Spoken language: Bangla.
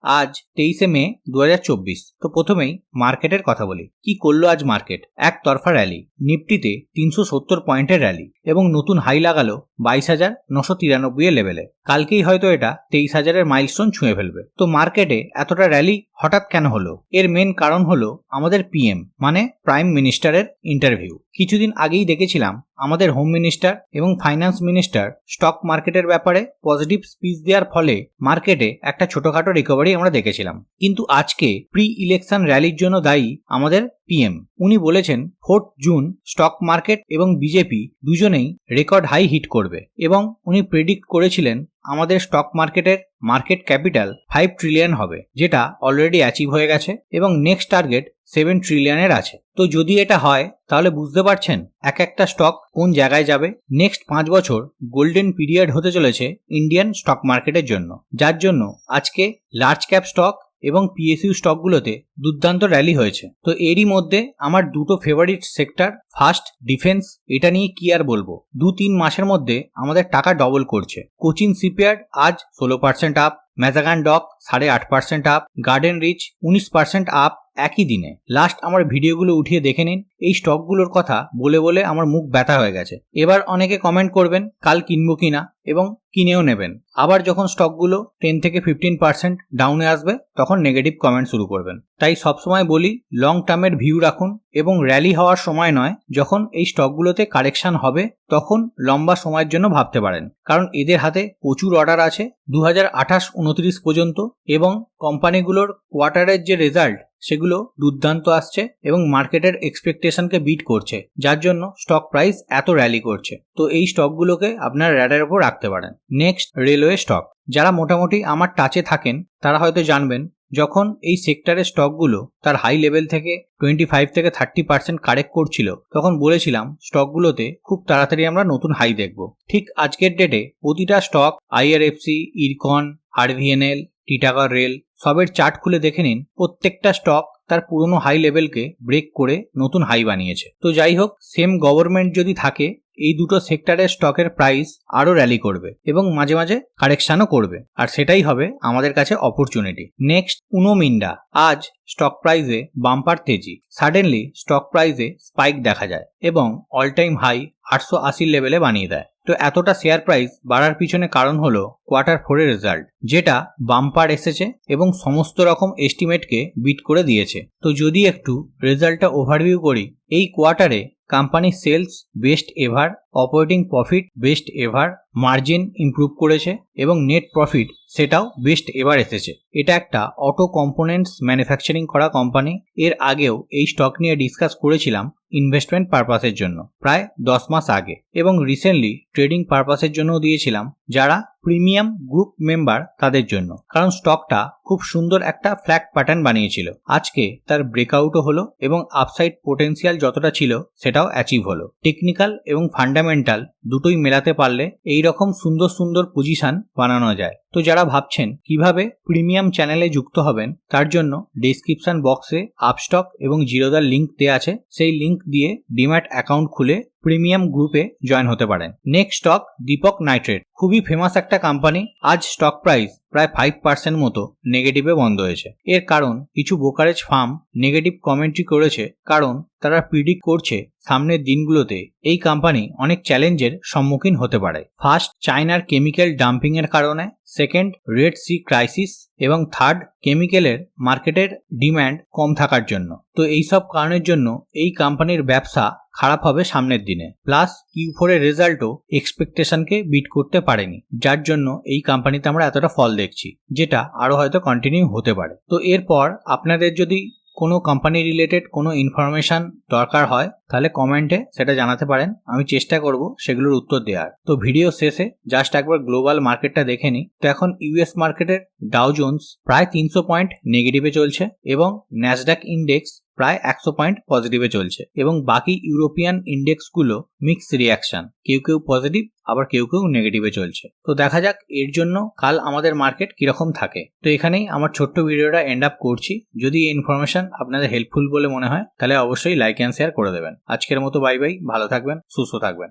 আজ 23শে মে 2024। তো প্রথমেই মার্কেটের কথা বলি। কি করলো আজ মার্কেট? একতরফা র্যালি, নিফটিতে 370 পয়েন্টের র্যালি এবং নতুন হাই লাগালো 22,993 এর লেভেলে। কালকেই হয়তো এটা 23,000-এর মাইলস্টোন ছুঁয়ে ফেলবে। তো মার্কেটে এতটা র্যালি হঠাৎ কেন হলো? এর মেন কারণ হলো আমাদের পিএম মানে প্রাইম মিনিস্টারের ইন্টারভিউ। কিছুদিন আগেই দেখেছিলাম আমাদের হোম মিনিস্টার এবং ফাইন্যান্স মিনিস্টার স্টক মার্কেটের ব্যাপারে পজিটিভ স্পিচ দেওয়ার ফলে মার্কেটে একটা ছোটখাটো রিকভারি আমরা দেখেছিলাম। কিন্তু আজকে প্রি ইলেকশন র্যালির জন্য দায়ী আমাদের পিএম। উনি বলেছেন 4 জুন স্টক মার্কেট এবং বিজেপি দুজনেই রেকর্ড হাই হিট করবে এবং উনি প্রেডিক্ট করেছিলেন আমাদের স্টক মার্কেটের মার্কেট ক্যাপিটাল 5 ট্রিলিয়ন হবে, যেটা অলরেডি অ্যাচিভ হয়ে গেছে এবং নেক্সট টার্গেট 7 ট্রিলিয়নের আছে। তো যদি এটা হয় তাহলে বুঝতে পারছেন এক একটা স্টক কোন জায়গায় যাবে। নেক্সট 5 বছর গোল্ডেন পিরিয়ড হতে চলেছে ইন্ডিয়ান স্টক মার্কেটের জন্য, যার জন্য আজকে লার্জ ক্যাপ স্টক এবং পিএসইউ স্টকগুলোতে দুর্দান্ত র্যালি হয়েছে। তো এরই মধ্যে আমার দুটো ফেভারিট সেক্টর, ফার্স্ট ডিফেন্স, এটা নিয়ে কি আর বলবো। 2-3 মাসের মধ্যে আমাদের টাকা ডবল করছে। কোচিন শিপইয়ার্ড আজ 16% up, Mazagon dock 8.5% up, Garden Reach 19% up একই দিনে। লাস্ট আমার ভিডিওগুলো উঠিয়ে দেখে নিন। এই স্টকগুলোর কথা বলে বলে আমার মুখ ব্যথা হয়ে গেছে। এবার অনেকে কমেন্ট করবেন কাল কিনবো কিনা এবং কিনেও নেবেন। আবার যখন স্টকগুলো 10 থেকে 15% ডাউনে আসবে তখন নেগেটিভ কমেন্ট শুরু করবেন। তাই সবসময় বলি লং টার্মের ভিউ রাখুন এবং র্যালি হওয়ার সময় নয়, যখন এই স্টকগুলোতে কারেকশন হবে তখন লম্বা সময়ের জন্য ভাবতে পারেন, কারণ এদের হাতে প্রচুর অর্ডার আছে 2028-29 পর্যন্ত এবং কোম্পানিগুলোর কোয়ার্টারের যে রেজাল্ট সেগুলো দুর্দান্ত আসছে এবং মার্কেটের এক্সপেকটেশনকে বিট করছে, যার জন্য স্টক প্রাইস এত র্যালি করছে। তো এই স্টকগুলোকে আপনার র্যাডারের উপর রাখতে পারেন। Next railway stock. যারা মোটামুটি আমার টাচে থাকেন তারা হয়তো জানবেন যখন এই সেক্টরের স্টকগুলো তার হাই লেভেল থেকে 25 থেকে 30% কারেক্ট করছিল তখন বলেছিলাম স্টকগুলোতে খুব তাড়াতাড়ি আমরা নতুন হাই দেখব। ঠিক আজকের ডেটে প্রতিটা stock IRFC, IRCON, RVNL, Titagarh rail সবের চার্ট খুলে দেখে নিন, প্রত্যেকটা স্টক তার পুরনো হাই লেভেলকে ব্রেক করে নতুন হাই বানিয়েছে। তো যাই হোক, সেম গভর্নমেন্ট যদি থাকে এই দুটো সেক্টরের স্টকের প্রাইস আরো র্যালি করবে এবং মাঝে মাঝে কারেকশনও করবে, আর সেটাই হবে আমাদের কাছে অপরচুনিটি। নেক্সট উনো মিন্ডা। আজ স্টক প্রাইসে বাম্পার তেজি, সাডেনলি স্টক প্রাইসে স্পাইক দেখা যায় এবং অল টাইম হাই 880 লেভেলে বানিয়ে দেয়। তো এতটা শেয়ার প্রাইস বাড়ার পিছনে কারণ হলো Q4 এর রেজাল্ট, যেটা বাম্পার এসেছে এবং সমস্ত রকম এস্টিমেটকে বিট করে দিয়েছে। তো যদি একটু রেজাল্টটা ওভারভিউ করি, এই কোয়ার্টারে কোম্পানির sales best ever, operating profit best ever, margin improve করেছে এবং নেট প্রফিট সেটাও বেস্ট এভার এসেছে। এটা একটা অটো কম্পোনেন্টস ম্যানুফ্যাকচারিং করা কোম্পানি। এর আগেও এই স্টক নিয়ে ডিসকাস করেছিলাম ইনভেস্টমেন্ট পারপাসের জন্য প্রায় 10 মাস আগে, এবং রিসেন্টলি ট্রেডিং পারপাসের জন্যও দিয়েছিলাম যারা প্রিমিয়াম গ্রুপ মেম্বার তাদের জন্য, কারণ স্টকটা খুব সুন্দর একটা ফ্ল্যাগ প্যাটার্ন বানিয়েছিল। আজকে তার ব্রেকআউটও হলো এবং আপসাইড পোটেন্সিয়াল যতটা ছিল সেটাও অ্যাচিভ হলো। টেকনিক্যাল এবং ফান্ডামেন্টাল দুটোই মেলাতে পারলে এই রকম সুন্দর সুন্দর পজিশন বানানো যায়। তো যারা ভাবছেন কিভাবে প্রিমিয়াম চ্যানেলে যুক্ত হবেন, তার জন্য ডেসক্রিপশন বক্সে আপস্টক এবং জিরোদার লিঙ্ক দেওয়া আছে, সেই লিঙ্ক দিয়ে ডিম্যাট অ্যাকাউন্ট খুলে প্রিমিয়াম গ্রুপে জয়েন হতে পারেন। নেক্সট স্টক দীপক নাইট্রেট, খুবই ফেমাস একটা কোম্পানি। আজ স্টক প্রাইস প্রায় 5% মতো নেগেটিভে বন্ধ হয়েছে। এর কারণ কিছু ব্রোকারেজ ফার্ম নেগেটিভ কমেন্ট্রি করেছে, কারণ তারা প্রিডিক্ট করছে সামনের দিনগুলোতে এই কোম্পানি অনেক চ্যালেঞ্জের সম্মুখীন হতে পারে। ফার্স্ট, চায়নার কেমিক্যাল ডাম্পিং এর কারণে, সেকেন্ড, রেড সি ক্রাইসিস এবং থার্ড, কেমিক্যালের মার্কেটের ডিম্যান্ড কম থাকার জন্য। তো এইসব কারণের জন্য এই কোম্পানির ব্যবসা খারাপ হবে সামনের দিনে। প্লাস Q4 এর রেজাল্টও এক্সপেকটেশনকে বিট করতে পারেনি, যার জন্য এই কোম্পানিতে আমরা এতটা ফল দেখছি, যেটা আরো হয়তো কন্টিনিউ হতে পারে। তো এরপর আপনাদের যদি কোনো কোম্পানি রিলেটেড কোনো ইনফরমেশন দরকার হয় তাহলে কমেন্টে সেটা জানাতে পারেন, আমি চেষ্টা করব সেগুলোর উত্তর দেওয়ার। তো ভিডিও শেষে জাস্ট একবার গ্লোবাল মার্কেটটা দেখে নিই। তো এখন ইউএস মার্কেটের ডাউ জোন্স প্রায় 300 পয়েন্ট নেগেটিভে চলছে এবং ন্যাসডাক ইন্ডেক্স প্রায় 100 পয়েন্ট পজিটিভে চলছে এবং বাকি ইউরোপিয়ান ইন্ডেক্সগুলো মিক্স রিয়াকশন, কেউ কেউ পজিটিভ আবার কেউ কেউ নেগেটিভে চলছে। তো দেখা যাক এর জন্য কাল আমাদের মার্কেট কিরকম থাকে। তো এখানেই আমার ছোট্ট ভিডিওটা এন্ড আপ করছি। যদি এই ইনফরমেশন আপনাদের হেল্পফুল বলে মনে হয় তাহলে অবশ্যই লাইক অ্যান্ড শেয়ার করে দেবেন। আজকের মতো বাই বাই, ভালো থাকবেন, সুস্থ থাকবেন।